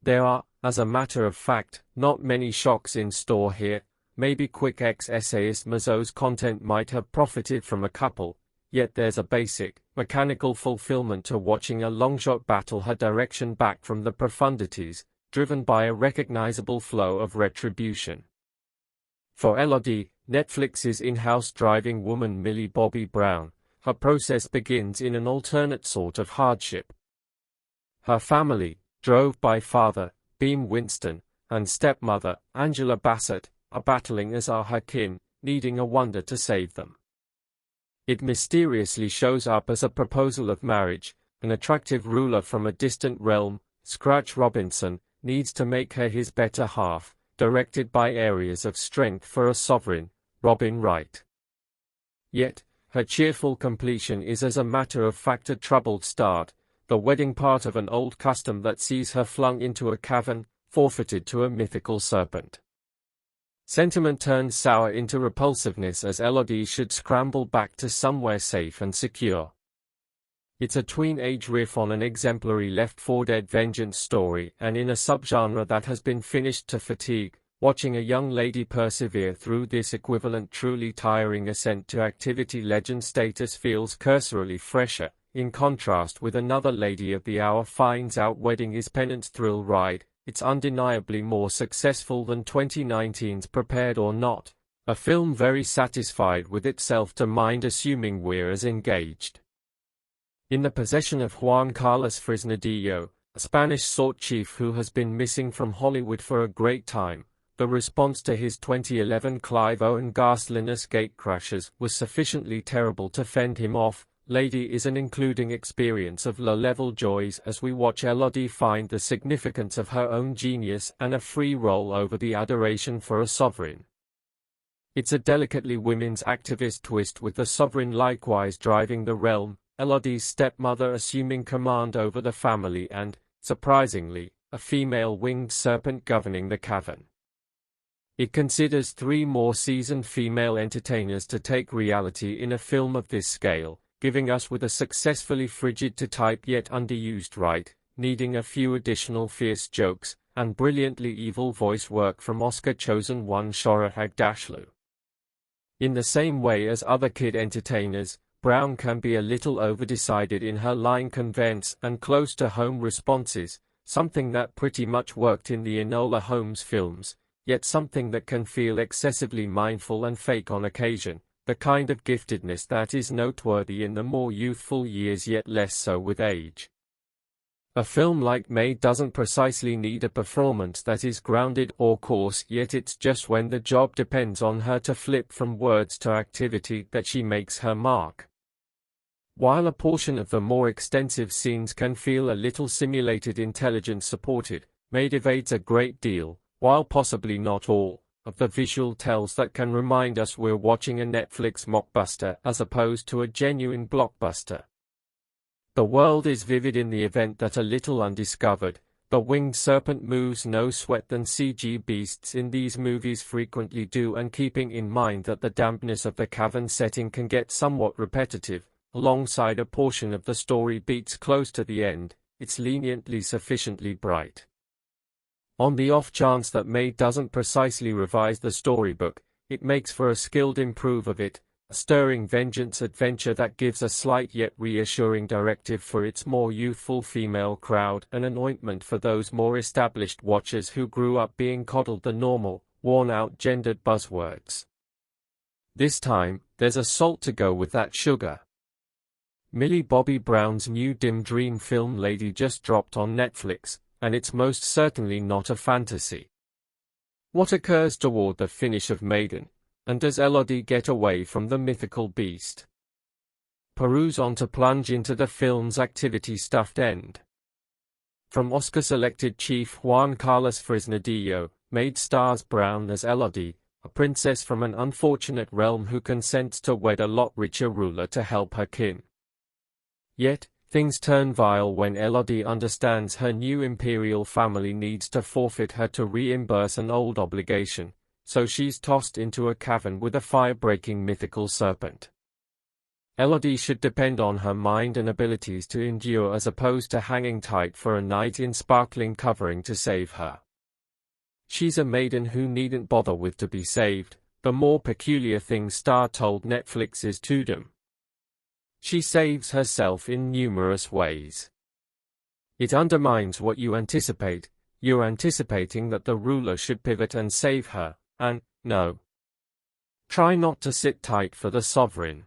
There are, as a matter of fact, not many shocks in store here. Maybe quick ex-essayist Mazzo's content might have profited from a couple, yet there's a basic, mechanical fulfillment to watching a longshot battle her direction back from the profundities, driven by a recognizable flow of retribution. For Elodie, Netflix's in-house driving woman Millie Bobby Brown, her process begins in an alternate sort of hardship. Her family, drove by father, Beam Winston, and stepmother, Angela Bassett, are battling as are her kin, needing a wonder to save them. It mysteriously shows up as a proposal of marriage. An attractive ruler from a distant realm, Scratch Robinson, needs to make her his better half, directed by areas of strength for a sovereign, Robin Wright. Yet, her cheerful completion is as a matter of fact a troubled start, the wedding part of an old custom that sees her flung into a cavern, forfeited to a mythical serpent. Sentiment turns sour into repulsiveness as Elodie should scramble back to somewhere safe and secure. It's a tween-age riff on an exemplary Left 4 Dead vengeance story, and in a subgenre that has been finished to fatigue, watching a young lady persevere through this equivalent truly tiring ascent to activity legend status feels cursorily fresher, in contrast with another lady of the hour finds out wedding is penance thrill ride. It's undeniably more successful than 2019's Prepared or Not, a film very satisfied with itself to mind assuming we're as engaged. In the possession of Juan Carlos Fresnadillo, a Spanish sword chief who has been missing from Hollywood for a great time, the response to his 2011 Clive Owen ghastliness gatecrashers was sufficiently terrible to fend him off. Lady is an including experience of low-level joys as we watch Elodie find the significance of her own genius and a free roll over the adoration for a sovereign. It's a delicately women's activist twist with the sovereign likewise driving the realm, Elodie's stepmother assuming command over the family and, surprisingly, a female winged serpent governing the cavern. It considers 3 more seasoned female entertainers to take reality in a film of this scale, giving us with a successfully frigid to type yet underused Wright, needing a few additional fierce jokes, and brilliantly evil voice work from Oscar-chosen one Shora Agdashlu. In the same way as other kid entertainers, Brown can be a little over-decided in her line conveyance and close-to-home responses, something that pretty much worked in the Enola Holmes films, yet something that can feel excessively mindful and fake on occasion. The kind of giftedness that is noteworthy in the more youthful years yet less so with age. A film like May doesn't precisely need a performance that is grounded or coarse, yet it's just when the job depends on her to flip from words to activity that she makes her mark. While a portion of the more extensive scenes can feel a little simulated intelligence supported, May evades a great deal, while possibly not all, of the visual tells that can remind us we're watching a Netflix mockbuster as opposed to a genuine blockbuster. The world is vivid in the event that a little undiscovered, the winged serpent moves no sweat than CG beasts in these movies frequently do, and keeping in mind that the dampness of the cavern setting can get somewhat repetitive, alongside a portion of the story beats close to the end, it's leniently sufficiently bright. On the off chance that May doesn't precisely revise the storybook, it makes for a skilled improve of it, a stirring vengeance adventure that gives a slight yet reassuring directive for its more youthful female crowd and an ointment for those more established watchers who grew up being coddled the normal, worn-out gendered buzzwords. This time, there's a salt to go with that sugar. Millie Bobby Brown's new dim dream film Lady just dropped on Netflix, and it's most certainly not a fantasy. What occurs toward the finish of Maiden, and does Elodie get away from the mythical beast? Peruse on to plunge into the film's activity-stuffed end. From Oscar-selected Chief Juan Carlos Fresnadillo, Maid stars Brown as Elodie, a princess from an unfortunate realm who consents to wed a lot richer ruler to help her kin. Yet, things turn vile when Elodie understands her new imperial family needs to forfeit her to reimburse an old obligation, so she's tossed into a cavern with a fire-breaking mythical serpent. Elodie should depend on her mind and abilities to endure as opposed to hanging tight for a knight in sparkling covering to save her. She's a maiden who needn't bother with to be saved. The more peculiar thing Star told Netflix's Tudum. She saves herself in numerous ways. It undermines what you anticipate. You're anticipating that the ruler should pivot and save her, and, no. Try not to sit tight for the sovereign.